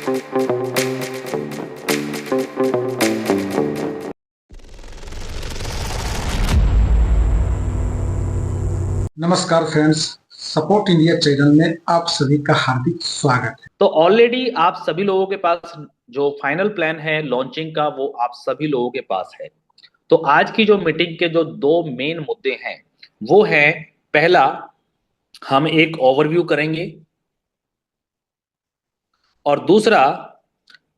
नमस्कार friends, support India channel में आप सभी का हार्दिक स्वागत है। तो ऑलरेडी आप सभी लोगों के पास जो फाइनल प्लान है लॉन्चिंग का वो आप सभी लोगों के पास है। तो आज की जो मीटिंग के जो दो मेन मुद्दे हैं वो है, पहला हम एक ओवरव्यू करेंगे और दूसरा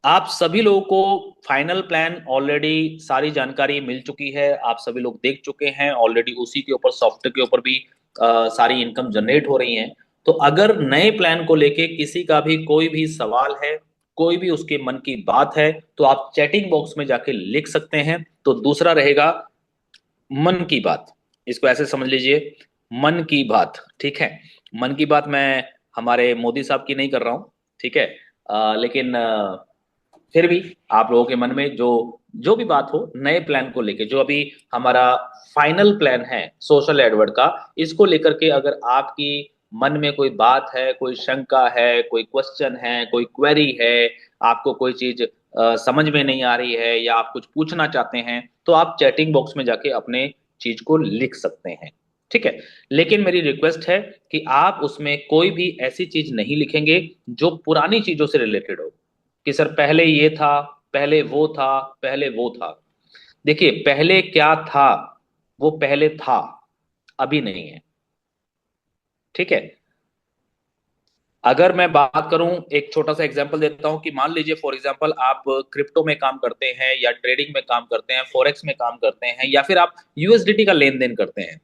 आप सभी लोगों को फाइनल प्लान ऑलरेडी सारी जानकारी मिल चुकी है, आप सभी लोग देख चुके हैं ऑलरेडी, उसी के ऊपर सॉफ्टवेयर के ऊपर भी सारी इनकम जनरेट हो रही है। तो अगर नए प्लान को लेके किसी का भी कोई भी सवाल है, कोई भी उसके मन की बात है, तो आप चैटिंग बॉक्स में जाके लिख सकते हैं। तो दूसरा रहेगा मन की बात, इसको ऐसे समझ लीजिए, मन की बात, ठीक है। मन की बात मैं हमारे मोदी साहब की नहीं कर रहा हूं, ठीक है। लेकिन फिर भी आप लोगों के मन में जो जो भी बात हो नए प्लान को लेके, जो अभी हमारा फाइनल प्लान है सोशल एडवर्ड का, इसको लेकर के अगर आपकी मन में कोई बात है, कोई शंका है, कोई क्वेश्चन है, कोई क्वेरी है, आपको कोई चीज समझ में नहीं आ रही है या आप कुछ पूछना चाहते हैं, तो आप चैटिंग बॉक्स में जाके अपने चीज को लिख सकते हैं, ठीक है। लेकिन मेरी रिक्वेस्ट है कि आप उसमें कोई भी ऐसी चीज नहीं लिखेंगे जो पुरानी चीजों से रिलेटेड हो, कि सर पहले ये था, पहले वो था, पहले वो था। देखिए, पहले क्या था वो पहले था, अभी नहीं है, ठीक है। अगर मैं बात करूं, एक छोटा सा एग्जांपल देता हूं कि मान लीजिए फॉर एग्जांपल आप क्रिप्टो में काम करते हैं या ट्रेडिंग में काम करते हैं, फॉरेक्स में काम करते हैं, या फिर आप यूएसडीटी का लेन देन करते हैं।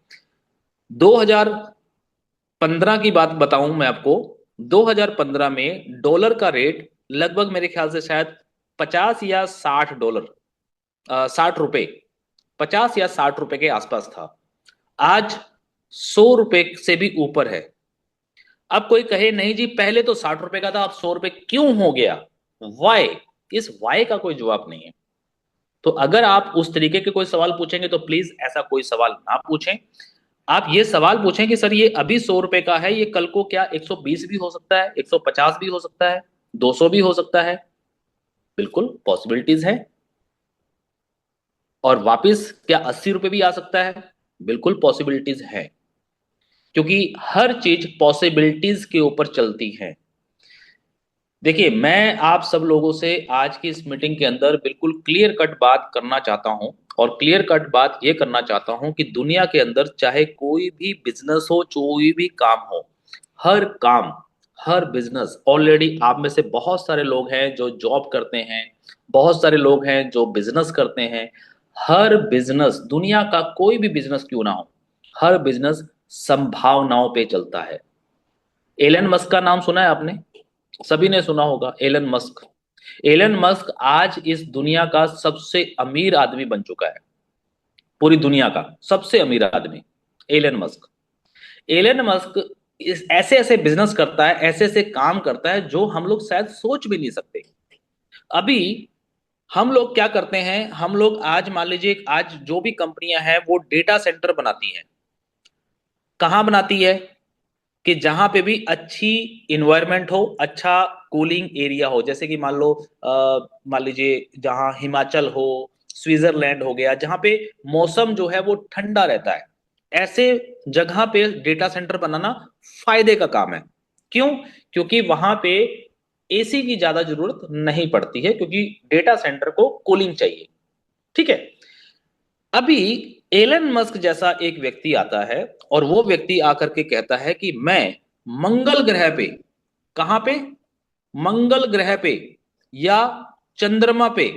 2015 की बात बताऊं मैं आपको, 2015 में डॉलर का रेट लगभग मेरे ख्याल से शायद 50 या 60 डॉलर, 60 रुपए, 50 या 60 रुपए के आसपास था। आज 100 रुपए से भी ऊपर है। अब कोई कहे नहीं जी पहले तो 60 रुपए का था, अब 100 रुपए क्यों हो गया, वाई, इस वाई का कोई जवाब नहीं है। तो अगर आप उस तरीके के कोई सवाल पूछेंगे तो प्लीज ऐसा कोई सवाल ना पूछें। आप ये सवाल पूछें कि सर ये अभी 100 रुपए का है, ये कल को क्या 120 भी हो सकता है, 150 भी हो सकता है, 200 भी हो सकता है, बिल्कुल पॉसिबिलिटीज है। और वापस क्या 80 रुपए भी आ सकता है, बिल्कुल पॉसिबिलिटीज है, क्योंकि हर चीज पॉसिबिलिटीज के ऊपर चलती है। देखिए, मैं आप सब लोगों से आज की इस मीटिंग के अंदर बिल्कुल क्लियर कट बात करना चाहता हूं, और क्लियर कट बात यह करना चाहता हूं कि दुनिया के अंदर चाहे कोई भी बिजनेस हो, कोई भी काम हो, हर काम, हर बिजनेस, ऑलरेडी आप में से बहुत सारे लोग हैं जो जॉब करते हैं, बहुत सारे लोग हैं जो बिजनेस करते हैं। हर बिजनेस, दुनिया का कोई भी बिजनेस क्यों ना हो, हर बिजनेस संभावनाओं पे चलता है। एलन मस्क का नाम सुना है आपने, सभी ने सुना होगा, एलन मस्क। एलन मस्क आज इस दुनिया का सबसे अमीर आदमी बन चुका है, पूरी दुनिया का सबसे अमीर आदमी एलन मस्क। एलन मस्क इस ऐसे ऐसे बिजनेस करता है, ऐसे ऐसे काम करता है जो हम लोग शायद सोच भी नहीं सकते। अभी हम लोग क्या करते हैं, हम लोग आज मान लीजिए आज जो भी कंपनियां हैं वो डेटा सेंटर बनाती हैं। कहां बनाती है, कि जहां पे भी अच्छी इन्वायरमेंट हो, अच्छा कूलिंग एरिया हो, जैसे कि मान लो मान लीजिए जहां हिमाचल हो, स्विट्जरलैंड हो गया, जहां पे मौसम जो है वो ठंडा रहता है, ऐसे जगह पे डेटा सेंटर बनाना फायदे का काम है। क्यों? क्योंकि वहां पे एसी की ज्यादा जरूरत नहीं पड़ती है, क्योंकि डेटा सेंटर को कूलिंग चाहिए, ठीक है। अभी एलन मस्क जैसा एक व्यक्ति आता है और वो व्यक्ति आकर के कहता है कि मैं मंगल ग्रह पे, कहां पे, मंगल ग्रह पे या चंद्रमा पे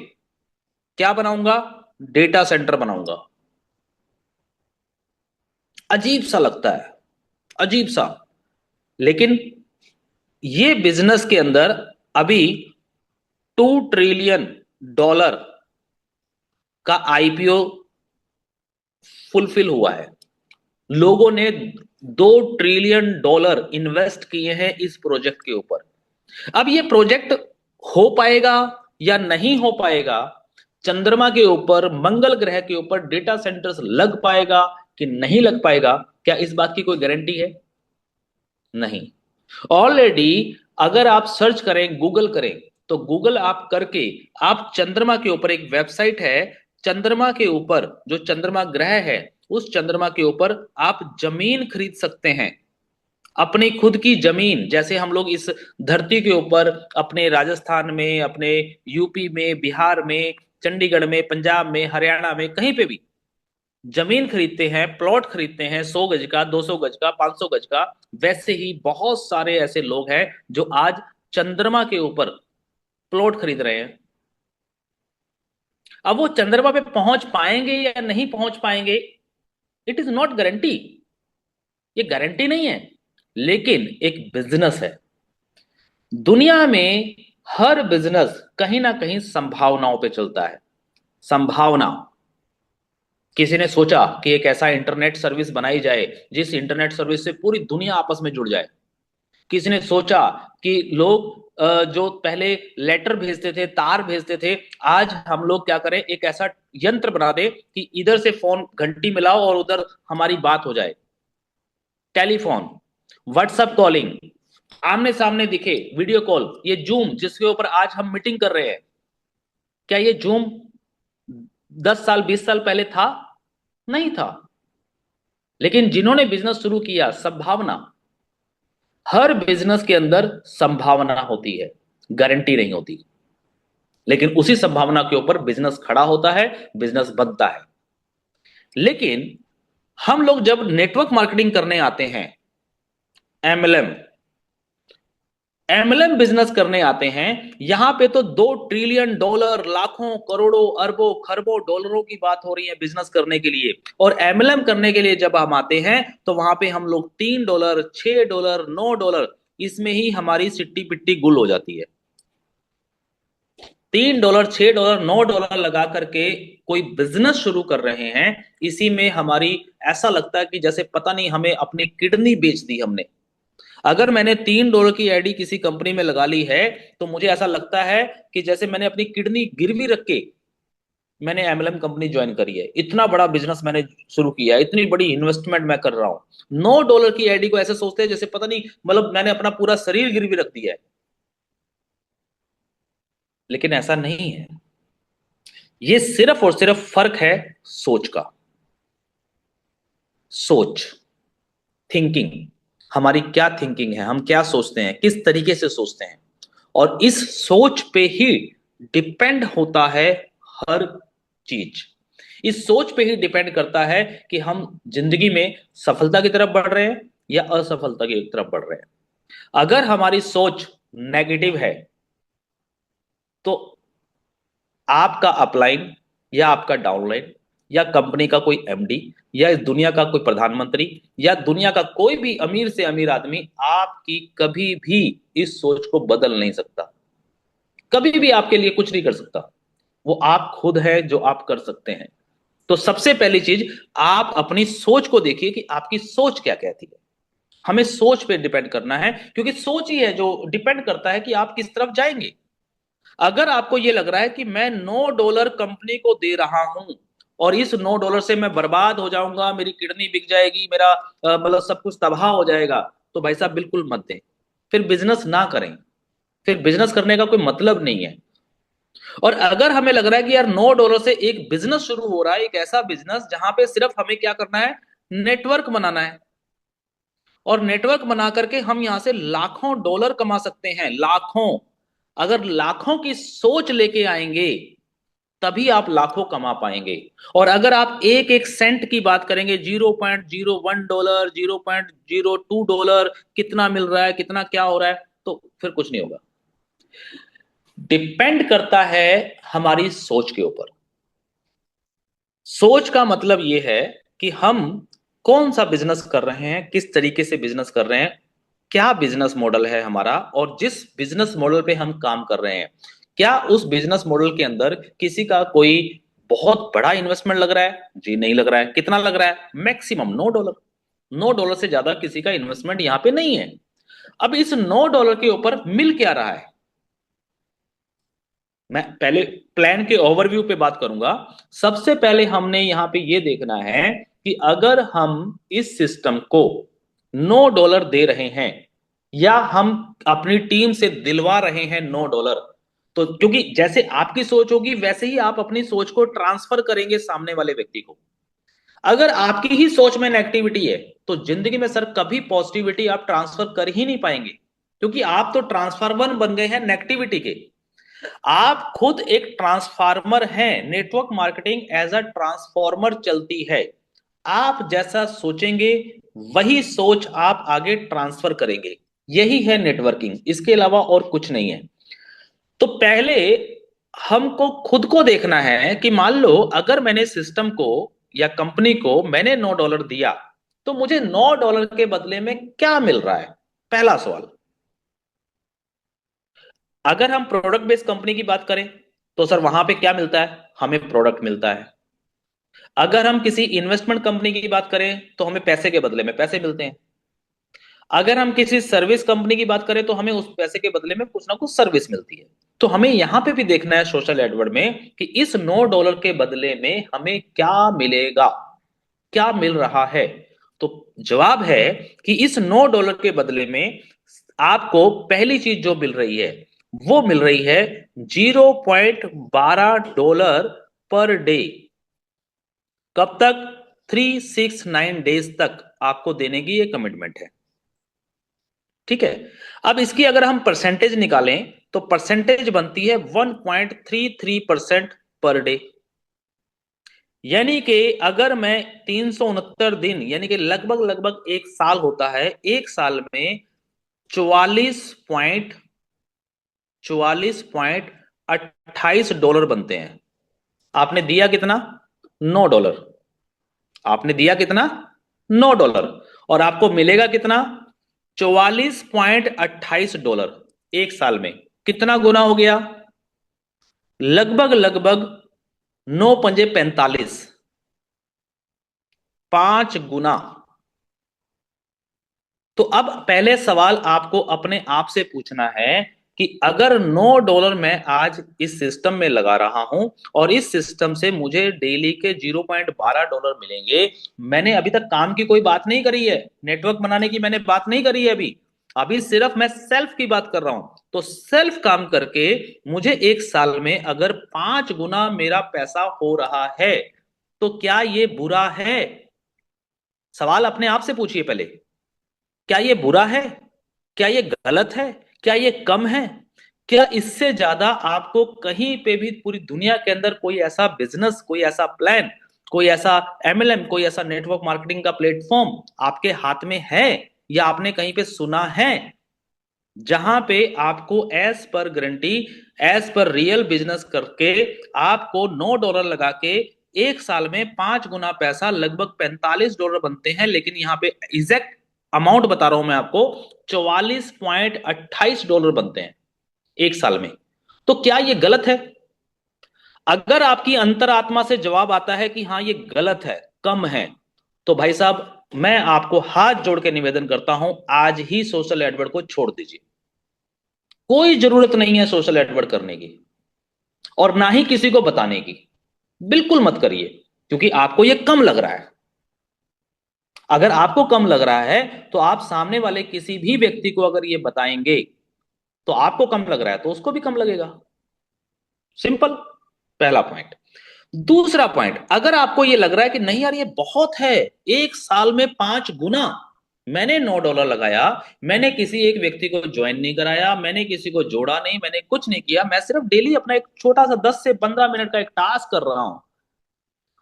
क्या बनाऊंगा, डेटा सेंटर बनाऊंगा। अजीब सा लगता है, अजीब सा। लेकिन ये बिजनेस के अंदर अभी $2 ट्रिलियन का आईपीओ फुलफिल हुआ है। लोगों ने $2 ट्रिलियन इन्वेस्ट किए हैं इस प्रोजेक्ट के ऊपर। अब ये प्रोजेक्ट हो पाएगा या नहीं हो पाएगा, चंद्रमा के ऊपर, मंगल ग्रह के ऊपर डेटा सेंटर्स लग पाएगा कि नहीं लग पाएगा, क्या इस बात की कोई गारंटी है? नहीं। ऑलरेडी अगर आप सर्च करें, गूगल करें, तो गूगल आप करके आप चंद्रमा के ऊपर, एक वेबसाइट है चंद्रमा के ऊपर, जो चंद्रमा ग्रह है, उस चंद्रमा के ऊपर आप जमीन खरीद सकते हैं, अपनी खुद की जमीन। जैसे हम लोग इस धरती के ऊपर अपने राजस्थान में, अपने यूपी में, बिहार में, चंडीगढ़ में, पंजाब में, हरियाणा में, कहीं पे भी जमीन खरीदते हैं, प्लॉट खरीदते हैं, 100 गज का, 200 गज का, 500 गज का, वैसे ही बहुत सारे ऐसे लोग हैं जो आज चंद्रमा के ऊपर प्लॉट खरीद रहे हैं। अब वो चंद्रमा पे पहुंच पाएंगे या नहीं पहुंच पाएंगे, इट इज नॉट गारंटी, ये गारंटी नहीं है, लेकिन एक बिजनेस है। दुनिया में हर बिजनेस कहीं ना कहीं संभावनाओं पे चलता है। संभावना, किसी ने सोचा कि एक ऐसा इंटरनेट सर्विस बनाई जाए जिस इंटरनेट सर्विस से पूरी दुनिया आपस में जुड़ जाए। किसी ने सोचा कि लोग जो पहले लेटर भेजते थे, तार भेजते थे, आज हम लोग क्या करें, एक ऐसा यंत्र बना दे कि इधर से फोन घंटी मिलाओ और उधर हमारी बात हो जाए। टेलीफोन, व्हाट्सएप कॉलिंग, आमने सामने दिखे, वीडियो कॉल, ये जूम जिसके ऊपर आज हम मीटिंग कर रहे हैं, क्या ये जूम 10 साल 20 साल पहले था? नहीं था। लेकिन जिन्होंने बिजनेस शुरू किया, संभावना, हर बिजनेस के अंदर संभावना होती है, गारंटी नहीं होती, लेकिन उसी संभावना के ऊपर बिजनेस खड़ा होता है, बिजनेस बनता है। लेकिन हम लोग जब नेटवर्क मार्केटिंग करने आते हैं, एमएलएम एमएलएम बिजनेस करने आते हैं, यहां पे तो $2 ट्रिलियन, लाखों करोड़ों अरबों खरबों डॉलरों की बात हो रही है बिजनेस करने के लिए। और एमएलएम करने के लिए जब हम आते हैं तो वहां पे हम लोग $3, $6, $9, इसमें ही हमारी सिट्टी पिट्टी गुल हो जाती है। $3, $6, $9 लगा करके कोई बिजनेस शुरू कर रहे हैं, इसी में हमारी ऐसा लगता है कि जैसे पता नहीं हमें अपनी किडनी बेच दी हमने। अगर मैंने $3 की आईडी किसी कंपनी में लगा ली है तो मुझे ऐसा लगता है कि जैसे मैंने अपनी किडनी गिरवी रख के मैंने एमएलएम कंपनी ज्वाइन करी है, इतना बड़ा बिजनेस मैंने शुरू किया है, इतनी बड़ी इन्वेस्टमेंट मैं कर रहा हूं। $9 की आईडी को ऐसे सोचते हैं जैसे पता नहीं, मतलब मैंने अपना पूरा शरीर गिरवी रख दिया है। लेकिन ऐसा नहीं है, ये सिर्फ और सिर्फ फर्क है सोच का। सोच, थिंकिंग, हमारी क्या थिंकिंग है, हम क्या सोचते हैं, किस तरीके से सोचते हैं, और इस सोच पे ही डिपेंड होता है हर चीज। इस सोच पे ही डिपेंड करता है कि हम जिंदगी में सफलता की तरफ बढ़ रहे हैं या असफलता की तरफ बढ़ रहे हैं। अगर हमारी सोच नेगेटिव है तो आपका अपलाइन या आपका डाउनलाइन या कंपनी का कोई एमडी या इस दुनिया का कोई प्रधानमंत्री या दुनिया का कोई भी अमीर से अमीर आदमी आपकी कभी भी इस सोच को बदल नहीं सकता, कभी भी आपके लिए कुछ नहीं कर सकता। वो आप खुद है जो आप कर सकते हैं। तो सबसे पहली चीज, आप अपनी सोच को देखिए कि आपकी सोच क्या कहती है। हमें सोच पे डिपेंड करना है, क्योंकि सोच ही है जो डिपेंड करता है कि आप किस तरफ जाएंगे। अगर आपको यह लग रहा है कि मैं $9 कंपनी को दे रहा हूं और इस $9 से मैं बर्बाद हो जाऊंगा, मेरी किडनी बिक जाएगी, मेरा मतलब सब कुछ तबाह हो जाएगा, तो भाई साहब बिल्कुल मत दें, फिर बिजनेस ना करें, फिर बिजनेस करने का कोई मतलब नहीं है। और अगर हमें लग रहा है कि यार $9 से एक बिजनेस शुरू हो रहा है, एक ऐसा बिजनेस जहां पे सिर्फ हमें क्या करना है, नेटवर्क बनाना है, और नेटवर्क बना करके हम यहां से लाखों डॉलर कमा सकते हैं, लाखों। अगर लाखों की सोच लेके आएंगे तभी आप लाखों कमा पाएंगे। और अगर आप एक एक सेंट की बात करेंगे, $0.01, $0.02 कितना मिल रहा है, कितना क्या हो रहा है, तो फिर कुछ नहीं होगा। डिपेंड करता है हमारी सोच के ऊपर। सोच का मतलब यह है कि हम कौन सा बिजनेस कर रहे हैं, किस तरीके से बिजनेस कर रहे हैं, क्या बिजनेस मॉडल है हमारा, और जिस बिजनेस मॉडल पे हम काम कर रहे हैं, क्या उस बिजनेस मॉडल के अंदर किसी का कोई बहुत बड़ा इन्वेस्टमेंट लग रहा है? जी नहीं लग रहा है। कितना लग रहा है? मैक्सिमम $9। $9 से ज्यादा किसी का इन्वेस्टमेंट यहां पे नहीं है। अब इस $9 के ऊपर मिल क्या रहा है, मैं पहले प्लान के ओवरव्यू पे बात करूंगा। सबसे पहले हमने यहां पे ये देखना है कि अगर हम इस सिस्टम को $9 दे रहे हैं या हम अपनी टीम से दिलवा रहे हैं $9, तो क्योंकि जैसे आपकी सोच होगी वैसे ही आप अपनी सोच को ट्रांसफर करेंगे सामने वाले व्यक्ति को। अगर आपकी ही सोच में नेगेटिविटी है तो जिंदगी में सर कभी पॉजिटिविटी आप ट्रांसफर कर ही नहीं पाएंगे, क्योंकि आप तो ट्रांसफार्मर बन गए हैं नेगेटिविटी के। आप खुद एक ट्रांसफार्मर हैं, network marketing as a transformer चलती है। आप जैसा सोचेंगे वही सोच आप आगे ट्रांसफर करेंगे, यही है नेटवर्किंग, इसके अलावा और कुछ नहीं है। तो पहले हमको खुद को देखना है कि मान लो अगर मैंने सिस्टम को या कंपनी को मैंने $9 दिया तो मुझे $9 के बदले में क्या मिल रहा है, पहला सवाल। अगर हम प्रोडक्ट बेस्ड कंपनी की बात करें तो सर वहां पे क्या मिलता है, हमें प्रोडक्ट मिलता है। अगर हम किसी इन्वेस्टमेंट कंपनी की बात करें तो हमें पैसे के बदले में पैसे मिलते हैं। अगर हम किसी सर्विस कंपनी की बात करें तो हमें उस पैसे के बदले में कुछ ना कुछ सर्विस मिलती है। तो हमें यहां पे भी देखना है सोशल एडवर्ड में कि इस $9 के बदले में हमें क्या मिलेगा, क्या मिल रहा है। तो जवाब है कि इस $9 के बदले में आपको पहली चीज जो मिल रही है वो मिल रही है $0.12 पर डे। कब तक? 369 डेज तक आपको देने की ये कमिटमेंट है। ठीक है। अब इसकी अगर हम परसेंटेज निकालें तो परसेंटेज बनती है 1.33% पर डे। यानी कि अगर मैं 369 दिन यानी कि लगभग लगभग एक साल होता है, एक साल में 44.28 डॉलर बनते हैं। आपने दिया कितना? $9। आपने दिया कितना? $9। और आपको मिलेगा कितना? $44.28 एक साल में। कितना गुना हो गया? लगभग लगभग 9 पंजे 45, 5 गुना। तो अब पहले सवाल आपको अपने आप से पूछना है कि अगर $9 मैं आज इस सिस्टम में लगा रहा हूं और इस सिस्टम से मुझे डेली के $0.12 मिलेंगे। मैंने अभी तक काम की कोई बात नहीं करी है, नेटवर्क बनाने की मैंने बात नहीं करी है, अभी अभी सिर्फ मैं सेल्फ की बात कर रहा हूं। तो सेल्फ काम करके मुझे एक साल में अगर 5 गुना मेरा पैसा हो रहा है तो क्या ये बुरा है? सवाल अपने आप से पूछिए पहले। क्या ये बुरा है? क्या ये गलत है? क्या ये कम है? क्या इससे ज्यादा आपको कहीं पे भी पूरी दुनिया के अंदर कोई ऐसा बिजनेस, कोई ऐसा प्लान, कोई ऐसा एमएलएम, कोई ऐसा नेटवर्क मार्केटिंग का प्लेटफॉर्म आपके हाथ में है या आपने कहीं पे सुना है जहां पे आपको as per guarantee, as per real business करके आपको $9 लगा के एक साल में 5 गुना पैसा लगभग $45 बनते हैं। लेकिन यहां पे एग्जैक्ट अमाउंट बता रहा हूं मैं आपको, $44.28 बनते हैं एक साल में। तो क्या ये गलत है? अगर आपकी अंतरात्मा से जवाब आता है कि हाँ ये गलत है, कम है, तो भाई साहब मैं आपको हाथ जोड़ के निवेदन करता हूं आज ही सोशल एडवर्ड को छोड़ दीजिए। कोई जरूरत नहीं है सोशल एडवर्ड करने की और ना ही किसी को बताने की। बिल्कुल मत करिए, क्योंकि आपको यह कम लग रहा है। अगर आपको कम लग रहा है तो आप सामने वाले किसी भी व्यक्ति को अगर ये बताएंगे तो आपको कम लग रहा है तो उसको भी कम लगेगा। सिंपल, पहला पॉइंट। दूसरा पॉइंट, अगर आपको ये लग रहा है कि नहीं यार ये बहुत है, एक साल में 5 गुना, मैंने $9 लगाया, मैंने किसी एक व्यक्ति को ज्वाइन नहीं कराया, मैंने किसी को जोड़ा नहीं, मैंने कुछ नहीं किया, मैं सिर्फ डेली अपना एक छोटा सा 10 से 15 मिनट का एक टास्क कर रहा हूं।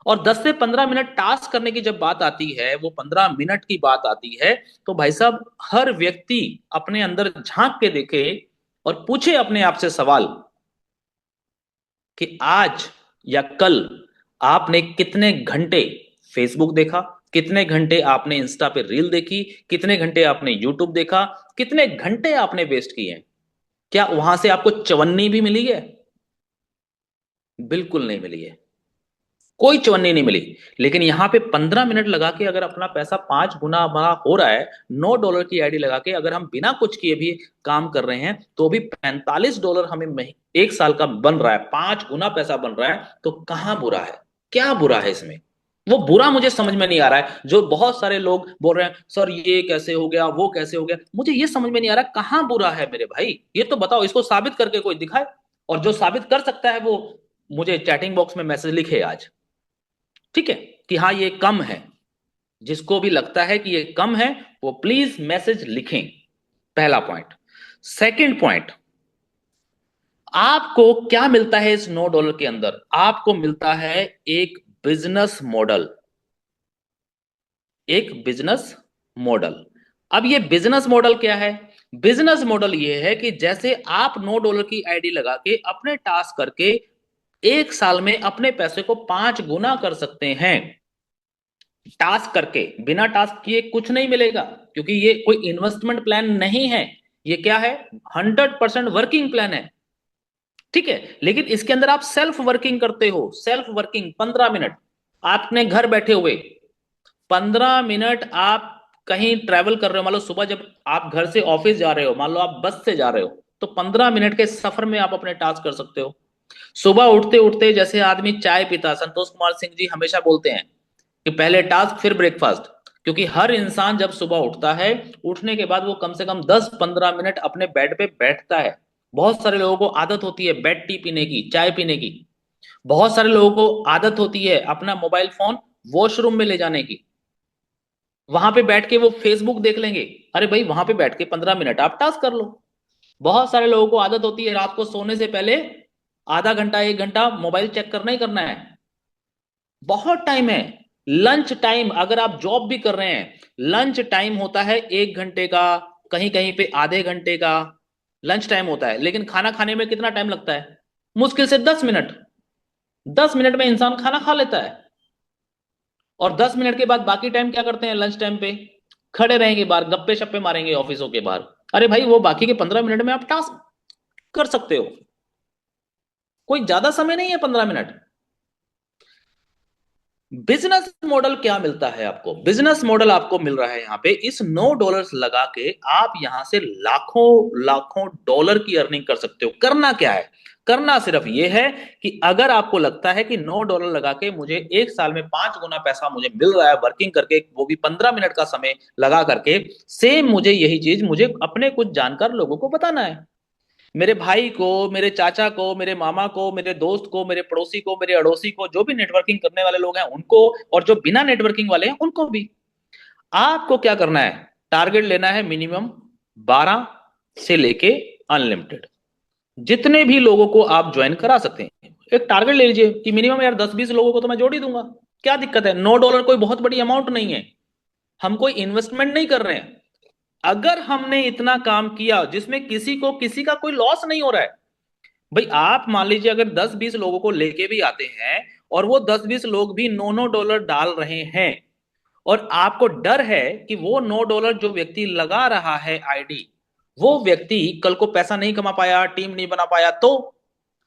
और 10 से 15 मिनट टास्क करने की जब बात आती है, वो 15 मिनट की बात आती है, तो भाई साहब हर व्यक्ति अपने अंदर झांक के देखे और पूछे अपने आप से सवाल कि आज या कल आपने कितने घंटे फेसबुक देखा, कितने घंटे आपने इंस्टा पे रील देखी, कितने घंटे आपने यूट्यूब देखा, कितने घंटे आपने वेस्ट किए हैं। क्या वहां से आपको चवन्नी भी मिली है? बिल्कुल नहीं मिली है, कोई चवन्नी नहीं मिली। लेकिन यहां पे 15 मिनट लगा के अगर अपना पैसा 5 गुना हमारा हो रहा है, $9 की आईडी लगा के अगर हम बिना कुछ किए भी काम कर रहे हैं तो भी $45 हमें एक साल का बन रहा है, 5 गुना पैसा बन रहा है। तो कहां बुरा है? क्या बुरा है इसमें? वो बुरा मुझे समझ में नहीं आ रहा है। जो बहुत सारे लोग बोल रहे हैं सर ये कैसे हो गया, वो कैसे हो गया, मुझे ये समझ में नहीं आ रहा कहां बुरा है मेरे भाई। ये तो बताओ, इसको साबित करके कोई दिखाए। और जो साबित कर सकता है वो मुझे चैटिंग बॉक्स में मैसेज लिखे आज, ठीक है, कि हाँ ये कम है। जिसको भी लगता है कि ये कम है वो प्लीज मैसेज लिखें। पहला पॉइंट। सेकंड पॉइंट, आपको क्या मिलता है इस $9 के अंदर? आपको मिलता है एक बिजनेस मॉडल, एक बिजनेस मॉडल। अब ये बिजनेस मॉडल क्या है? बिजनेस मॉडल ये है कि जैसे आप $9 की आईडी लगा के अपने टास्क करके एक साल में अपने पैसे को 5 गुना कर सकते हैं। टास्क करके, बिना टास्क किए कुछ नहीं मिलेगा, क्योंकि ये कोई इन्वेस्टमेंट प्लान नहीं है। ये क्या है? 100% वर्किंग प्लान है, ठीक है। लेकिन इसके अंदर आप सेल्फ वर्किंग करते हो। सेल्फ वर्किंग 15 मिनट आपने घर बैठे हुए, 15 मिनट आप कहीं ट्रैवल कर रहे हो, मान लो सुबह जब आप घर से ऑफिस जा रहे हो, मान लो आप बस से जा रहे हो, तो 15 मिनट के सफर में आप अपने टास्क कर सकते हो। सुबह उठते उठते जैसे आदमी चाय पीता, संतोष कुमार सिंह जी हमेशा बोलते हैं कि पहले टास्क फिर ब्रेकफास्ट। क्योंकि हर इंसान जब सुबह उठता है, उठने के बाद वो कम से कम 10-15 मिनट अपने बेड पे बैठता है। बहुत सारे लोगों को आदत होती है बेड टी पीने की, चाय पीने की। बहुत सारे लोगों को आदत होती है अपना मोबाइल फोन वॉशरूम में ले जाने की, वहां पे बैठ के वो फेसबुक देख लेंगे। अरे भाई वहां पे बैठ के 15 मिनट आप टास्क कर लो। बहुत सारे लोगों को आदत होती है रात को सोने से पहले आधा घंटा 1 घंटा मोबाइल चेक करना ही करना है। बहुत टाइम है। लंच टाइम, अगर आप जॉब भी कर रहे हैं, लंच टाइम होता है 1 घंटे का, कहीं कहीं पे आधे घंटे का लंच टाइम होता है। लेकिन खाना खाने में कितना टाइम लगता है? मुश्किल से 10 मिनट। 10 मिनट में इंसान खाना खा लेता है। और 10 मिनट के बाद बाकी टाइम क्या करते हैं? लंच टाइम पे खड़े रहेंगे बाहर, गप्पे शप्पे मारेंगे ऑफिसों के बाहर। अरे भाई वो बाकी के 15 मिनट में आप टास्क कर सकते हो। कोई ज्यादा समय नहीं है 15 मिनट। बिजनेस मॉडल क्या मिलता है आपको? बिजनेस मॉडल आपको मिल रहा है यहाँ पे, इस $9 लगा के आप यहां से लाखों लाखों डॉलर की अर्निंग कर सकते हो। करना क्या है? करना सिर्फ ये है कि अगर आपको लगता है कि $9 लगा के मुझे एक साल में 5 गुना पैसा मुझे मिल रहा है वर्किंग करके, वो भी 15 मिनट का समय लगा करके, सेम मुझे यही चीज मुझे अपने कुछ जानकार लोगों को बताना है। मेरे भाई को, मेरे चाचा को, मेरे मामा को, मेरे दोस्त को, मेरे पड़ोसी को, मेरे अड़ोसी को, जो भी नेटवर्किंग करने वाले लोग हैं उनको, और जो बिना नेटवर्किंग वाले हैं उनको भी। आपको क्या करना है? टारगेट लेना है मिनिमम 12 से लेके अनलिमिटेड, जितने भी लोगों को आप ज्वाइन करा सकते हैं। एक टारगेट ले लीजिए कि मिनिमम यार 10-20 लोगों को तो मैं जोड़ ही दूंगा। क्या दिक्कत है? $9 कोई बहुत बड़ी अमाउंट नहीं है। हम कोई इन्वेस्टमेंट नहीं कर रहे हैं। अगर हमने इतना काम किया जिसमें किसी को किसी का कोई लॉस नहीं हो रहा है, भाई आप मान लीजिए अगर 10-20 लोगों को लेके भी आते हैं और वो 10-20 लोग भी $9 डाल रहे हैं, और आपको डर है कि वो $9 जो व्यक्ति लगा रहा है आईडी, वो व्यक्ति कल को पैसा नहीं कमा पाया, टीम नहीं बना पाया, तो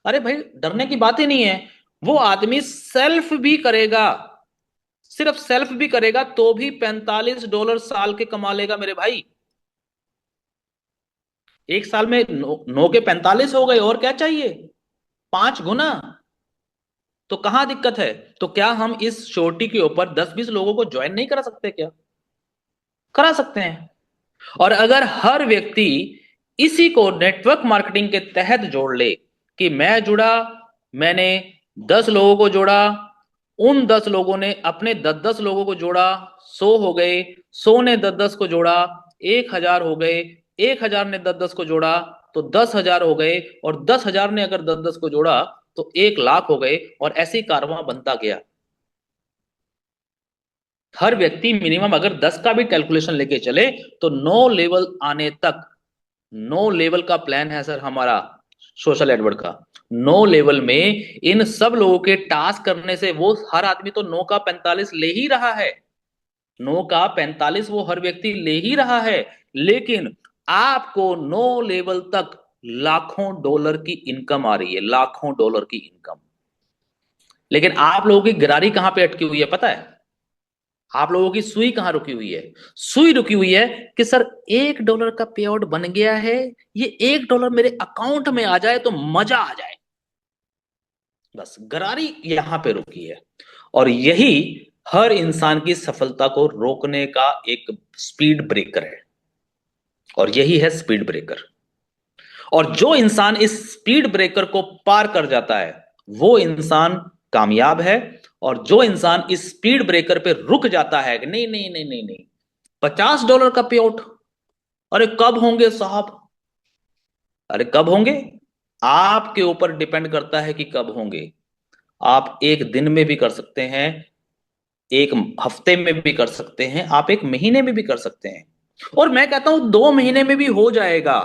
अरे भाई डरने की बात ही नहीं है। वो आदमी सेल्फ भी करेगा, सिर्फ सेल्फ भी करेगा तो भी $45 साल के कमा लेगा मेरे भाई। एक साल में नौ के 45 हो गए, और क्या चाहिए? 5 गुना। तो कहां दिक्कत है? तो क्या हम इस शोटी के ऊपर 10-20 लोगों को ज्वाइन नहीं करा सकते क्या? करा सकते हैं। और अगर हर व्यक्ति इसी को नेटवर्क मार्केटिंग के तहत जोड़ ले कि मैं जुड़ा, मैंने 10 लोगों को जोड़ा, उन 10 लोगों ने अपने 10-10 लोगों को जोड़ा, 100 हो गए, 100 ने 10-10 को जोड़ा, 1,000 हो गए, 1,000 ने 10-10 को जोड़ा तो 10,000 हो गए, और 10,000 ने अगर 10-10 को जोड़ा तो 1 लाख हो गए, और ऐसे कारवां बनता गया। हर व्यक्ति मिनिमम अगर 10 का भी कैलकुलेशन लेके चले तो 9 लेवल आने तक, 9 लेवल का प्लान है सर हमारा सोशल एडवर्ड का। 9 लेवल में इन सब लोगों के टास्क करने से वो हर आदमी तो 9 का 45 ले ही रहा है। 9 का 45 वो हर व्यक्ति ले ही रहा है। लेकिन आपको 9 लेवल तक लाखों डॉलर की इनकम आ रही है, लाखों डॉलर की इनकम। लेकिन आप लोगों की गिरारी कहां पे अटकी हुई है पता है? आप लोगों की सुई कहां रुकी हुई है? सुई रुकी हुई है कि सर $1 का पे आउट बन गया है, ये $1 मेरे अकाउंट में आ जाए तो मजा आ जाए। बस गरारी यहां पे रुकी है। और यही हर इंसान की सफलता को रोकने का एक स्पीड ब्रेकर है, और यही है स्पीड ब्रेकर। और जो इंसान इस स्पीड ब्रेकर को पार कर जाता है वो इंसान कामयाब है। और जो इंसान इस स्पीड ब्रेकर पे रुक जाता है कि नहीं नहीं नहीं नहीं नहीं, $50 का पे आउट, अरे कब होंगे साहब, अरे कब होंगे, आपके ऊपर डिपेंड करता है कि कब होंगे। आप एक दिन में भी कर सकते हैं, एक हफ्ते में भी कर सकते हैं, आप एक महीने में भी कर सकते हैं, और मैं कहता हूं 2 महीने में भी हो जाएगा।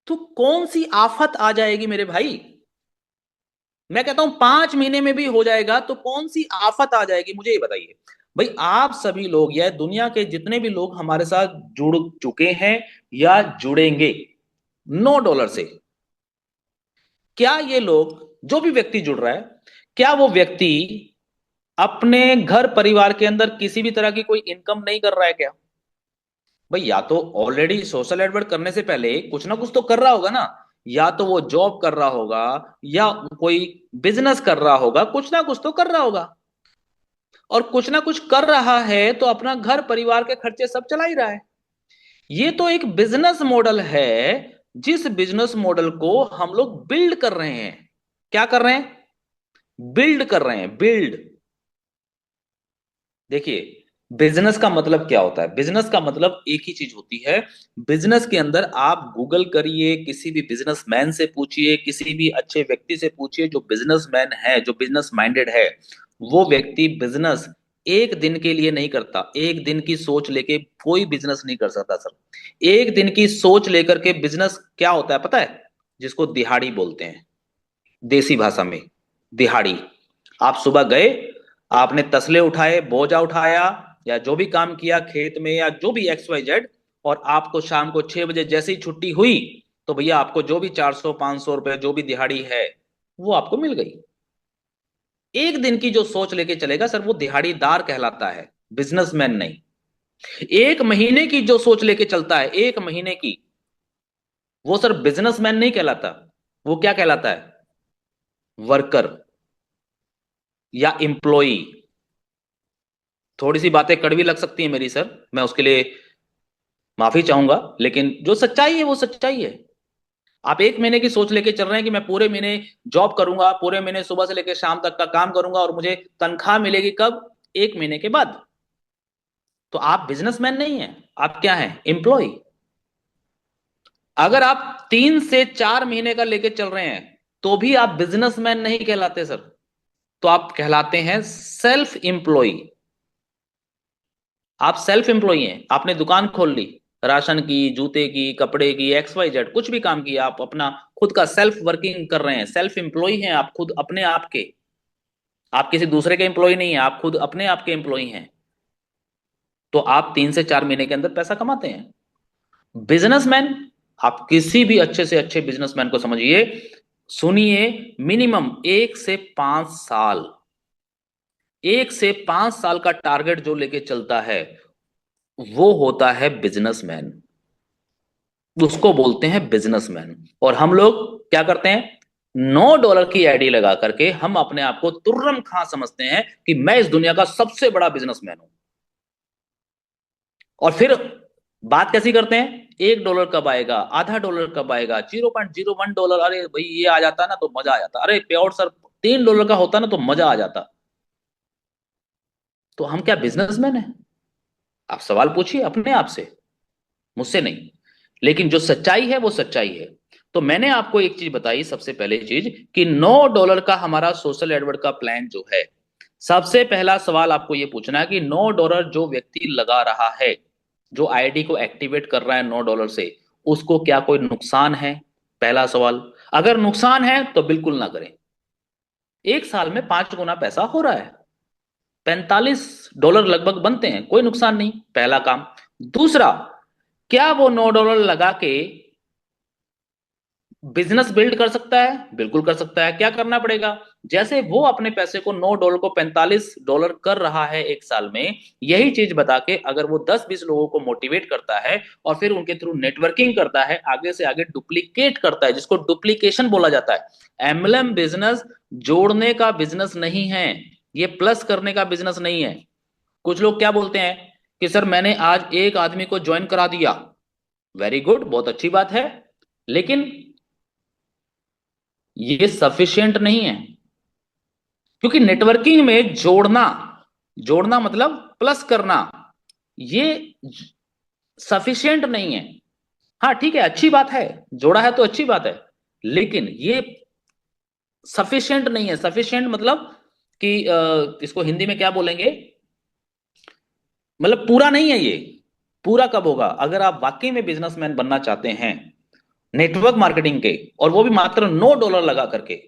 तो कौन सी आफत आ जाएगी मेरे भाई, मैं कहता हूं 5 महीने में भी हो जाएगा, तो कौन सी आफत आ जाएगी, मुझे ये बताइए। भाई आप सभी लोग या दुनिया के जितने भी लोग हमारे साथ जुड़ चुके हैं या जुड़ेंगे $9 से, क्या ये लोग, जो भी व्यक्ति जुड़ रहा है, क्या वो व्यक्ति अपने घर परिवार के अंदर किसी भी तरह की कोई इनकम नहीं कर रहा है क्या? भाई या तो ऑलरेडी सोशल एडवर्ट करने से पहले कुछ ना कुछ तो कर रहा होगा ना, या तो वो जॉब कर रहा होगा या कोई बिजनेस कर रहा होगा, कुछ ना कुछ तो कर रहा होगा। और कुछ ना कुछ कर रहा है तो अपना घर परिवार के खर्चे सब चला ही रहा है। ये तो एक बिजनेस मॉडल है, जिस बिजनेस मॉडल को हम लोग बिल्ड कर रहे हैं। क्या कर रहे हैं? बिल्ड कर रहे हैं, बिल्ड। देखिए बिजनेस का मतलब क्या होता है, बिजनेस का मतलब एक ही चीज होती है। बिजनेस के अंदर आप गूगल करिए, किसी भी बिजनेसमैन से पूछिए, किसी भी अच्छे व्यक्ति से पूछिए जो बिजनेसमैन है, जो बिजनेस माइंडेड है, वो व्यक्ति बिजनेस एक दिन के लिए नहीं करता। एक दिन की सोच लेके कोई बिजनेस नहीं कर सकता सर। एक दिन की सोच लेकर के बिजनेस क्या होता है पता है? जिसको दिहाड़ी बोलते हैं, देसी भाषा में दिहाड़ी। आप सुबह गए, आपने तसले उठाए, बोझा उठाया, या जो भी काम किया खेत में या जो भी XYZ, और आपको शाम को 6 बजे जैसे ही छुट्टी हुई तो भैया आपको जो भी 400-500 रुपए जो भी दिहाड़ी है वो आपको मिल गई। एक दिन की जो सोच लेके चलेगा सर वो दिहाड़ीदार कहलाता है, बिजनेसमैन नहीं। एक महीने की जो सोच लेके चलता है, एक महीने की, वो सर बिजनेसमैन नहीं कहलाता। वो क्या कहलाता है? वर्कर या एम्प्लॉई। थोड़ी सी बातें कड़वी लग सकती है मेरी सर, मैं उसके लिए माफी चाहूंगा, लेकिन जो सच्चाई है वो सच्चाई है। आप एक महीने की सोच लेके चल रहे हैं कि मैं पूरे महीने जॉब करूंगा, पूरे महीने सुबह से लेकर शाम तक का काम करूंगा और मुझे तनख्वाह मिलेगी कब? एक महीने के बाद। तो आप बिजनेसमैन नहीं है, आप क्या हैं? एम्प्लॉय। अगर आप 3 से 4 महीने का लेके चल रहे हैं तो भी आप बिजनेसमैन नहीं कहलाते सर, तो आप कहलाते हैं सेल्फ एम्प्लॉय। आप सेल्फ एम्प्लॉय हैं, आपने दुकान खोल ली, राशन की, जूते की, कपड़े की, XYZ कुछ भी काम किया, आप अपना खुद का सेल्फ वर्किंग कर रहे हैं, सेल्फ एम्प्लॉय हैं आप खुद अपने आप के। आप किसी दूसरे के एम्प्लॉय नहीं है, आप खुद अपने आप के एम्प्लॉय हैं। तो आप 3 से 4 महीने के अंदर पैसा कमाते हैं। बिजनेसमैन, आप किसी भी अच्छे से अच्छे बिजनेसमैन को समझिए, सुनिए, मिनिमम 1 से 5 साल, 1 से 5 साल का टारगेट जो लेके चलता है वो होता है बिजनेसमैन, उसको बोलते हैं बिजनेसमैन। और हम लोग क्या करते हैं? $9 की आईडी लगा करके हम अपने आप को तुर्रम खां समझते हैं कि मैं इस दुनिया का सबसे बड़ा बिजनेसमैन हूं। और फिर बात कैसी करते हैं? $1 कब आएगा, $0.5 कब आएगा, $0.01, अरे भाई ये आ जाता ना तो मजा आ जाता, अरे पे आउट सर $3 का होता ना तो मजा आ जाता। तो हम क्या बिजनेसमैन है? आप सवाल पूछिए अपने आप से, मुझसे नहीं। लेकिन जो सच्चाई है वो सच्चाई है। तो मैंने आपको एक चीज बताई, सबसे पहले चीज कि $9 का हमारा सोशल एडवर्ट का प्लान जो है, सबसे पहला सवाल आपको ये पूछना है कि $9 जो व्यक्ति लगा रहा है, जो आईडी को एक्टिवेट कर रहा है $9 से, उसको क्या कोई नुकसान है? पहला सवाल। अगर नुकसान है तो बिल्कुल ना करें। एक साल में 5 गुना पैसा हो रहा है, $45 लगभग बनते हैं, कोई नुकसान नहीं, पहला काम। दूसरा, क्या वो $9 लगा के बिजनेस बिल्ड कर सकता है? बिल्कुल कर सकता है। क्या करना पड़ेगा? जैसे वो अपने पैसे को $9 को $45 कर रहा है एक साल में, यही चीज बता के अगर वो 10-20 लोगों को मोटिवेट करता है और फिर उनके थ्रू नेटवर्किंग करता है, आगे से आगे डुप्लीकेट करता है, जिसको डुप्लीकेशन बोला जाता है। MLM बिजनेस जोड़ने का बिजनेस नहीं है, ये प्लस करने का बिजनेस नहीं है। कुछ लोग क्या बोलते हैं कि सर मैंने आज एक आदमी को ज्वाइन करा दिया, वेरी गुड, बहुत अच्छी बात है, लेकिन ये सफिशिएंट नहीं है, क्योंकि नेटवर्किंग में जोड़ना, जोड़ना मतलब प्लस करना, ये सफिशिएंट नहीं है। हाँ ठीक है, अच्छी बात है, जोड़ा है तो अच्छी बात है, लेकिन ये सफिशिएंट नहीं है। सफिशिएंट मतलब कि इसको हिंदी में क्या बोलेंगे, मतलब पूरा नहीं है ये। पूरा कब होगा, अगर आप वाकई में बिजनेसमैन बनना चाहते हैं नेटवर्क मार्केटिंग के, और वो भी मात्र $9 लगा करके,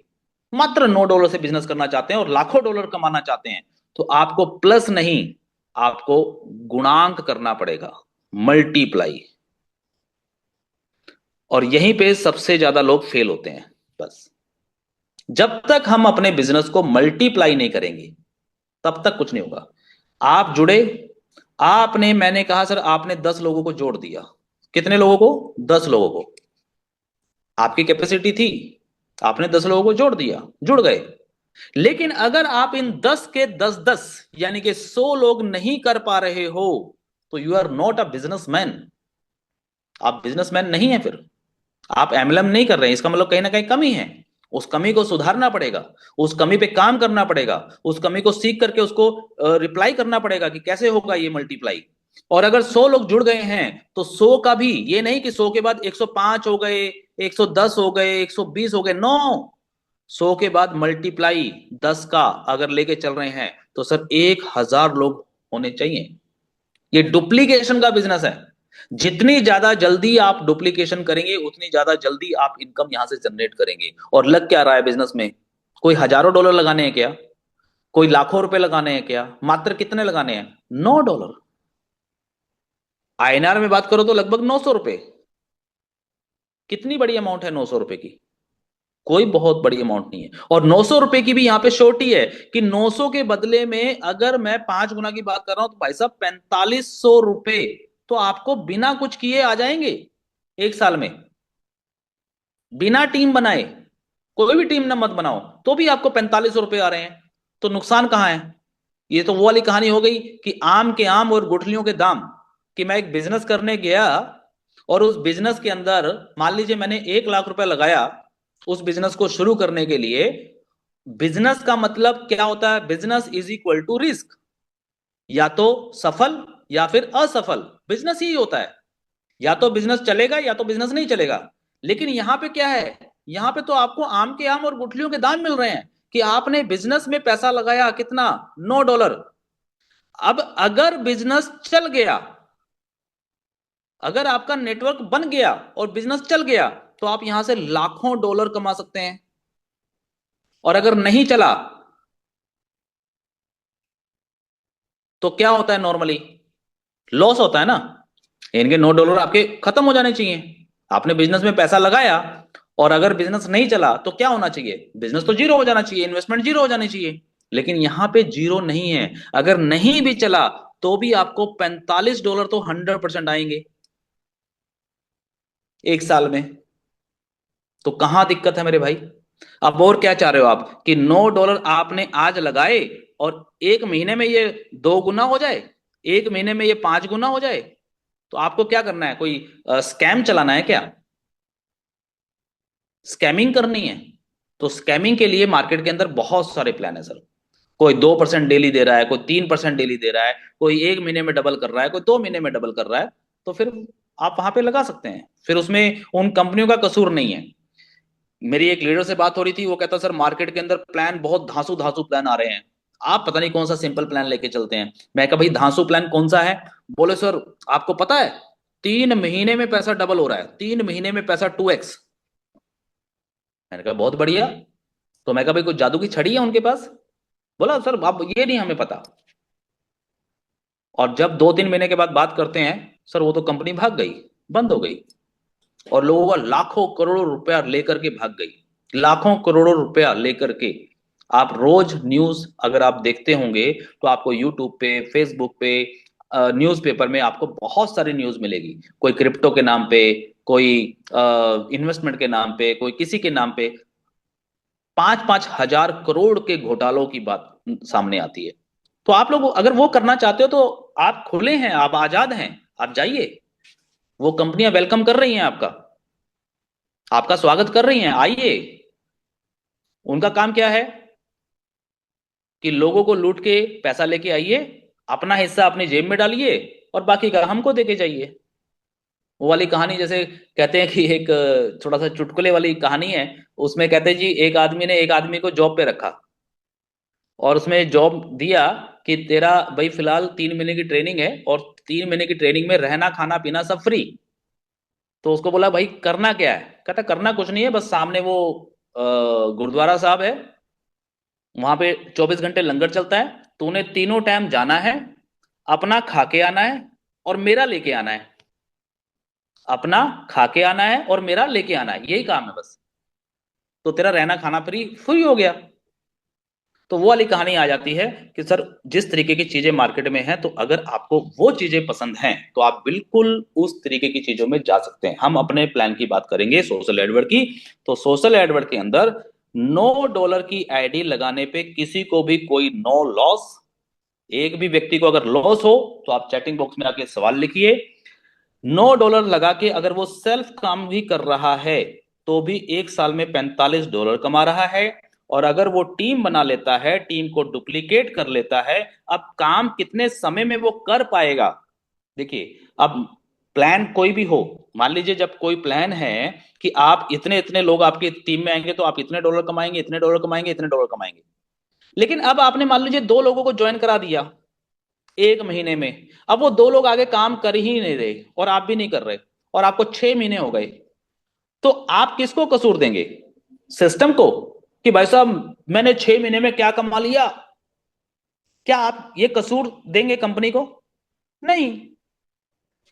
मात्र $9 से बिजनेस करना चाहते हैं और लाखों डॉलर कमाना चाहते हैं, तो आपको प्लस नहीं, आपको गुणांक करना पड़ेगा, मल्टीप्लाई। और यहीं पे सबसे ज्यादा लोग फेल होते हैं। बस जब तक हम अपने बिजनेस को मल्टीप्लाई नहीं करेंगे तब तक कुछ नहीं होगा। आप जुड़े, आपने, मैंने कहा सर आपने 10 लोगों को जोड़ दिया, कितने लोगों को, 10 लोगों को, आपकी कैपेसिटी थी, आपने 10 लोगों को जोड़ दिया, जुड़ गए। लेकिन अगर आप इन 10 के 10 यानी कि 100 लोग नहीं कर पा रहे हो, तो you are not a businessman, आप बिजनेसमैन नहीं है। फिर आप एमएलएम नहीं कर रहे हैं, इसका मतलब कहीं ना कहीं कमी है, उस कमी को सुधारना पड़ेगा, उस कमी पे काम करना पड़ेगा, उस कमी को सीख करके उसको रिप्लाई करना पड़ेगा कि कैसे होगा ये मल्टीप्लाई। और अगर 100 लोग जुड़ गए हैं तो 100 का भी ये नहीं कि 100 के बाद 105 हो गए, 110 हो गए, 120 हो गए, नो। 100 के बाद मल्टीप्लाई 10 का अगर लेके चल रहे हैं तो सर 1000 लोग होने चाहिए। ये डुप्लीकेशन का बिजनेस है, जितनी ज्यादा जल्दी आप डुप्लीकेशन करेंगे उतनी ज्यादा जल्दी आप इनकम यहां से जनरेट करेंगे। और लग क्या रहा है बिजनेस में, कोई हजारों डॉलर लगाने हैं क्या, कोई लाखों रुपए लगाने हैं क्या, मात्र कितने लगाने हैं, $9। आईएनआर में बात करो तो लगभग $900। कितनी बड़ी अमाउंट है 900 रुपए की, कोई बहुत बड़ी अमाउंट नहीं है। और 900 रुपए की भी यहां पे शॉर्टी है कि 900 के बदले में अगर मैं 5 गुना की बात कर रहा हूं तो भाई साहब 4500 रुपए तो आपको बिना कुछ किए आ जाएंगे 1 साल में, बिना टीम बनाए। कोई भी टीम ना मत बनाओ तो भी आपको 4500 रुपए आ रहे हैं, तो नुकसान कहां है। ये तो वो वाली कहानी हो गई कि आम के आम और गुठलियों के दाम, कि मैं एक बिजनेस करने गया और उस बिजनेस के अंदर मान लीजिए मैंने 1 लाख रुपए लगाया उस बिजनेस को शुरू करने के लिए। बिजनेस का मतलब क्या होता है, business is equal to risk, या तो सफल या फिर असफल, बिजनेस ही होता है। या तो बिजनेस चलेगा या तो बिजनेस नहीं चलेगा। लेकिन यहां पे क्या है, यहां पे तो आपको आम के आम और गुठलियों के दाम मिल रहे हैं कि आपने बिजनेस में पैसा लगाया कितना, $9। अब अगर बिजनेस चल गया, अगर आपका नेटवर्क बन गया और बिजनेस चल गया तो आप यहां से लाखों डॉलर कमा सकते हैं। और अगर नहीं चला तो क्या होता है, नॉर्मली लॉस होता है ना। इनके $9 आपके खत्म हो जाने चाहिए। आपने बिजनेस में पैसा लगाया और अगर बिजनेस नहीं चला तो क्या होना चाहिए, बिजनेस तो जीरो हो जाना चाहिए, इन्वेस्टमेंट जीरो हो जानी चाहिए। लेकिन यहां पे जीरो नहीं है, अगर नहीं भी चला तो भी आपको $45 तो 100% आएंगे 1 साल में। तो कहां दिक्कत है मेरे भाई। अब और क्या चाह रहे हो आप कि $9 आपने आज लगाए और 1 महीने में ये 2 गुना हो जाए, 1 महीने में ये 5 गुना हो जाए। तो आपको क्या करना है, कोई स्कैम चलाना है क्या, स्कैमिंग करनी है। तो स्कैमिंग के लिए मार्केट के अंदर बहुत सारे प्लान है सर। कोई 2% डेली दे रहा है, कोई 3% डेली दे रहा है, कोई 1 महीने में डबल कर रहा है, कोई 2 महीने में डबल कर रहा है। तो फिर आप वहां पे लगा सकते हैं, फिर उसमें उन कंपनियों का कसूर नहीं है। मेरी एक लीडर से बात हो रही थी, वो कहता सर मार्केट के अंदर प्लान बहुत धांसू धांसू प्लान आ रहे हैं, आप पता नहीं कौन सा सिंपल प्लान लेके चलते हैं। मैं कहा भाई धांसू प्लान कौन सा है। बोले सर आपको पता है 3 महीने में पैसा डबल हो रहा है, 3 महीने में पैसा 2x। मैंने कहा बहुत बढ़िया। तो मैं कहा भाई कोई जादू की छड़ी है उनके पास। बोला सर आप ये नहीं हमें पता। और जब 2-3 महीने के बाद बात करते हैं, सर वो तो कंपनी भाग गई, बंद हो गई, और लोगों का लाखों करोड़ों रुपया लेकर के भाग गई, लाखों करोड़ों रुपया लेकर के। आप रोज न्यूज अगर आप देखते होंगे तो आपको यूट्यूब पे, फेसबुक पे, न्यूज़पेपर में आपको बहुत सारी न्यूज मिलेगी, कोई क्रिप्टो के नाम पे, कोई इन्वेस्टमेंट के नाम पे, कोई किसी के नाम पे 5-5 हजार करोड़ के घोटालों की बात सामने आती है। तो आप लोग अगर वो करना चाहते हो तो आप खुले हैं, आप आजाद हैं, आप जाइए, वो कंपनियां वेलकम कर रही हैं आपका, आपका स्वागत कर रही हैं, आइए। उनका काम क्या है कि लोगों को लूट के पैसा लेके आइए, अपना हिस्सा अपनी जेब में डालिए और बाकी का हमको देके जाइए। वो वाली कहानी जैसे कहते हैं कि एक थोड़ा सा चुटकुले वाली कहानी है, उसमें कहते हैं जी एक आदमी ने एक आदमी को जॉब पे रखा और उसमें जॉब दिया कि तेरा भाई फिलहाल 3 महीने की ट्रेनिंग है और 3 महीने की ट्रेनिंग में रहना खाना पीना सब फ्री। तो उसको बोला भाई करना क्या है, कहता करना कुछ नहीं है, बस सामने वो गुरुद्वारा साहब है, वहां पे 24 घंटे लंगर चलता है, तूने तीनों टाइम जाना है, अपना खा के आना है और मेरा लेके आना है, अपना खा के आना है और मेरा लेके आना है, यही काम है बस। तो तेरा रहना खाना फ्री फ्री हो गया। तो वो वाली कहानी आ जाती है कि सर जिस तरीके की चीजें मार्केट में हैं, तो अगर आपको वो चीजें पसंद हैं तो आप बिल्कुल उस तरीके की चीजों में जा सकते हैं। हम अपने प्लान की बात करेंगे सोशल एडवर्ड की। तो सोशल एडवर्ड के अंदर $9 की आईडी लगाने पे किसी को भी कोई नो लॉस। एक भी व्यक्ति को अगर लॉस हो तो आप चैटिंग बॉक्स में आके सवाल लिखिए। $9 लगा के अगर वो सेल्फ काम भी कर रहा है तो भी 1 साल में $45 कमा रहा है। और अगर वो टीम बना लेता है, टीम को डुप्लीकेट कर लेता है, अब काम कितने समय में वो कर पाएगा। देखिए अब प्लान कोई भी हो, मान लीजिए जब कोई प्लान है कि आप इतने इतने लोग आपकी टीम में आएंगे तो आप इतने डॉलर कमाएंगे, इतने डॉलर कमाएंगे, इतने डॉलर कमाएंगे। लेकिन अब आपने मान लीजिए 2 लोगों को ज्वाइन करा दिया 1 महीने में, अब वो 2 लोग आगे काम कर ही नहीं रहे और आप भी नहीं कर रहे और आपको 6 महीने हो गए, तो आप किसको कसूर देंगे? सिस्टम को कि भाई साहब मैंने 6 महीने में क्या कमा लिया? क्या आप ये कसूर देंगे कंपनी को? नहीं।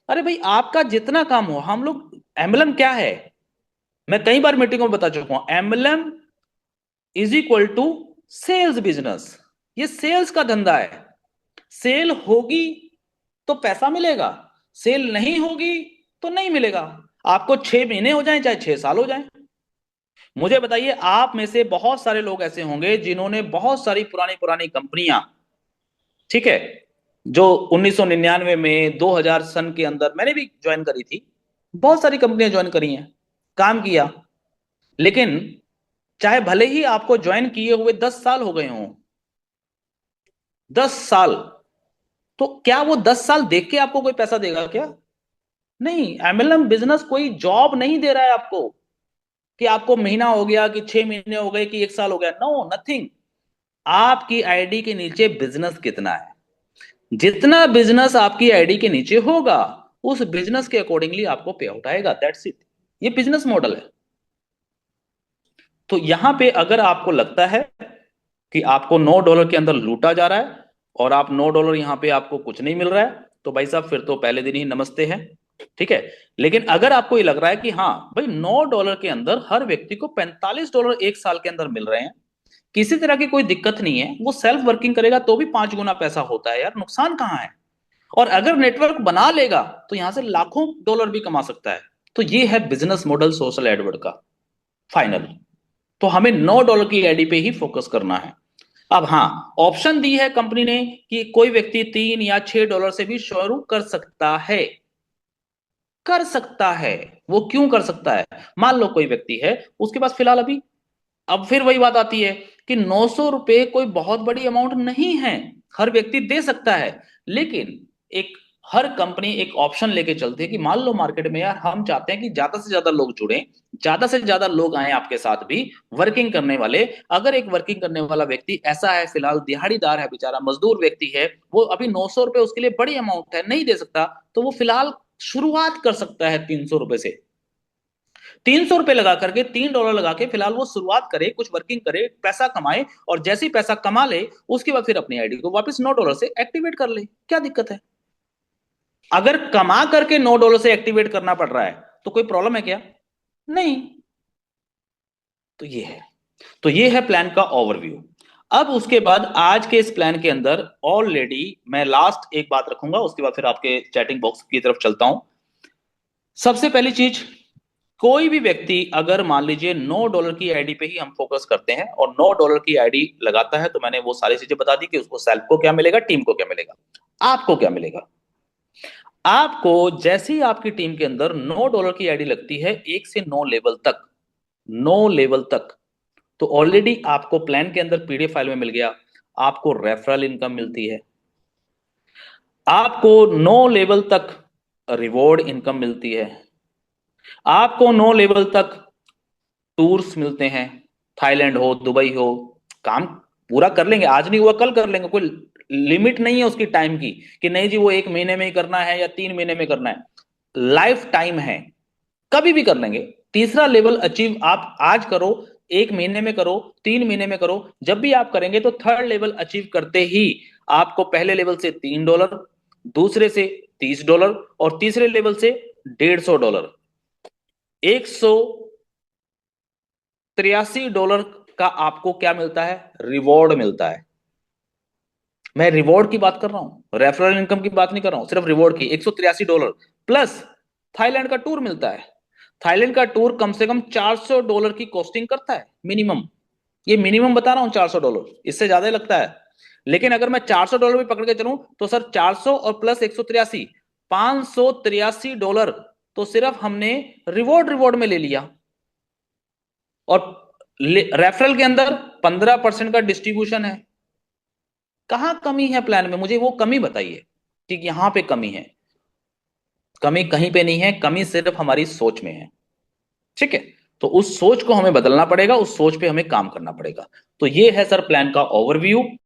अरे भाई आपका जितना काम हो, हम लोग एमएलएम क्या है, मैं कई बार मीटिंगों में बता चुका हूं, MLM is equal to sales business. ये सेल्स का धंधा है। सेल होगी तो पैसा मिलेगा, सेल नहीं होगी तो नहीं मिलेगा। आपको 6 महीने हो जाए चाहे 6 साल हो जाए। मुझे बताइए आप में से बहुत सारे लोग ऐसे होंगे जिन्होंने बहुत सारी पुरानी पुरानी कंपनियां, ठीक है, जो 1999 में 2000 सन के अंदर मैंने भी ज्वाइन करी थी, बहुत सारी कंपनियां ज्वाइन करी हैं, काम किया। लेकिन चाहे भले ही आपको ज्वाइन किए हुए 10 साल हो गए हों, 10 साल, तो क्या वो 10 साल देख के आपको कोई पैसा देगा क्या? नहीं। एमएलएम बिजनेस कोई जॉब नहीं दे रहा है आपको कि आपको महीना हो गया कि 6 महीने हो गए कि 1 साल हो गया, नो नथिंग। आपकी आईडी के नीचे बिजनेस कितना है, जितना बिजनेस आपकी आईडी के नीचे होगा उस बिजनेस के अकॉर्डिंगली आपको पे आउट आएगा, दैट्स इट। ये बिजनेस मॉडल है। तो यहां पे अगर आपको लगता है कि आपको $9 के अंदर लूटा जा रहा है और आप $9 यहां पे आपको कुछ नहीं मिल रहा है, तो भाई साहब फिर तो पहले दिन ही नमस्ते है, ठीक है। लेकिन अगर आपको ये लग रहा है कि हाँ भाई $9 के अंदर हर व्यक्ति को $45 1 साल के अंदर मिल रहे हैं, किसी तरह की कोई दिक्कत नहीं है, वो सेल्फ वर्किंग करेगा तो भी 5 गुना पैसा होता है यार, नुकसान कहां है। और अगर नेटवर्क बना लेगा तो यहां से लाखों डॉलर भी कमा सकता है। तो ये है बिजनेस मॉडल सोशल एडवर्ड का फाइनल। तो हमें $9 की आईडी पे ही फोकस करना है। अब हाँ, ऑप्शन दी है कंपनी ने कि कोई व्यक्ति $3 या $6 से भी शुरू कर सकता है। कर सकता है। वो क्यों कर सकता है? मान लो कोई व्यक्ति है, उसके पास फिलहाल अभी, अब फिर वही बात आती है कि ₹900 कोई बहुत बड़ी अमाउंट नहीं है, हर व्यक्ति दे सकता है। लेकिन एक हर कंपनी एक ऑप्शन लेके चलती है कि मान लो मार्केट में यार हम चाहते हैं कि ज्यादा से ज्यादा लोग जुड़े, ज्यादा से ज्यादा लोग आए आपके साथ भी वर्किंग करने वाले। अगर एक वर्किंग करने वाला व्यक्ति ऐसा है, फिलहाल दिहाड़ीदार है, बेचारा मजदूर व्यक्ति है, वो अभी ₹900 उसके लिए बड़ी अमाउंट है, नहीं दे सकता, तो वो फिलहाल शुरुआत कर सकता है ₹300 से। ₹300 लगा करके $3 लगा के फिलहाल वो शुरुआत करे, कुछ वर्किंग करे, पैसा कमाए, और जैसे ही पैसा कमा ले उसके बाद फिर अपनी आईडी को वापस $9 से एक्टिवेट कर ले। क्या दिक्कत है? अगर कमा करके $9 से एक्टिवेट करना पड़ रहा है तो कोई प्रॉब्लम है क्या? नहीं। तो ये है, तो ये है प्लान का ओवरव्यू। अब उसके बाद आज के इस प्लान के अंदर ऑलरेडी मैं लास्ट एक बात रखूंगा, उसके बाद फिर आपके चैटिंग बॉक्स की तरफ चलता हूं। सबसे पहली चीज, कोई भी व्यक्ति अगर मान लीजिए $9 की आईडी पे ही हम फोकस करते हैं और $9 की आईडी लगाता है, तो मैंने वो सारी चीजें बता दी कि उसको सेल्फ को क्या मिलेगा, टीम को क्या मिलेगा, आपको क्या मिलेगा। आपको जैसे ही आपकी टीम के अंदर $9 की आईडी लगती है 1 से 9 लेवल तक, तो ऑलरेडी आपको प्लान के अंदर पीडीएफ फाइल में मिल गया, आपको रेफरल इनकम मिलती है, आपको 9 लेवल तक रिवॉर्ड इनकम मिलती है, आपको 9 लेवल तक टूर्स मिलते हैं, थाईलैंड हो, दुबई हो। काम पूरा कर लेंगे, आज नहीं हुआ कल कर लेंगे, कोई लिमिट नहीं है उसकी टाइम की कि नहीं जी वो 1 महीने में ही करना है या 3 महीने में करना है, लाइफ टाइम है, कभी भी कर लेंगे। तीसरा लेवल अचीव आप आज करो, 1 महीने में करो, 3 महीने में करो, जब भी आप करेंगे तो थर्ड लेवल अचीव करते ही आपको पहले लेवल से $3, दूसरे से $30 और तीसरे लेवल से $150, $183 का आपको क्या मिलता है, रिवॉर्ड मिलता है। मैं रिवॉर्ड की बात कर रहा हूं, रेफरल इनकम की बात नहीं कर रहा हूं, सिर्फ रिवॉर्ड की। $183 प्लस थाईलैंड का टूर मिलता है। थाईलैंड का टूर कम से कम $400 की कॉस्टिंग करता है मिनिमम, ये मिनिमम बता रहा हूं $400, इससे ज्यादा ही लगता है। लेकिन अगर मैं $400 भी पकड़ के चलूं तो सर 400 और प्लस 183, $583 तो सिर्फ हमने रिवॉर्ड में ले लिया। और रेफरल के अंदर 15% का डिस्ट्रीब्यूशन है। कहां कमी है प्लान में, मुझे वो कमी बताइए। ठीक, यहां पे कमी है, कमी कहीं पे नहीं है, कमी सिर्फ हमारी सोच में है। ठीक है, तो उस सोच को हमें बदलना पड़ेगा, उस सोच पे हमें काम करना पड़ेगा। तो ये है सर प्लान का ओवरव्यू।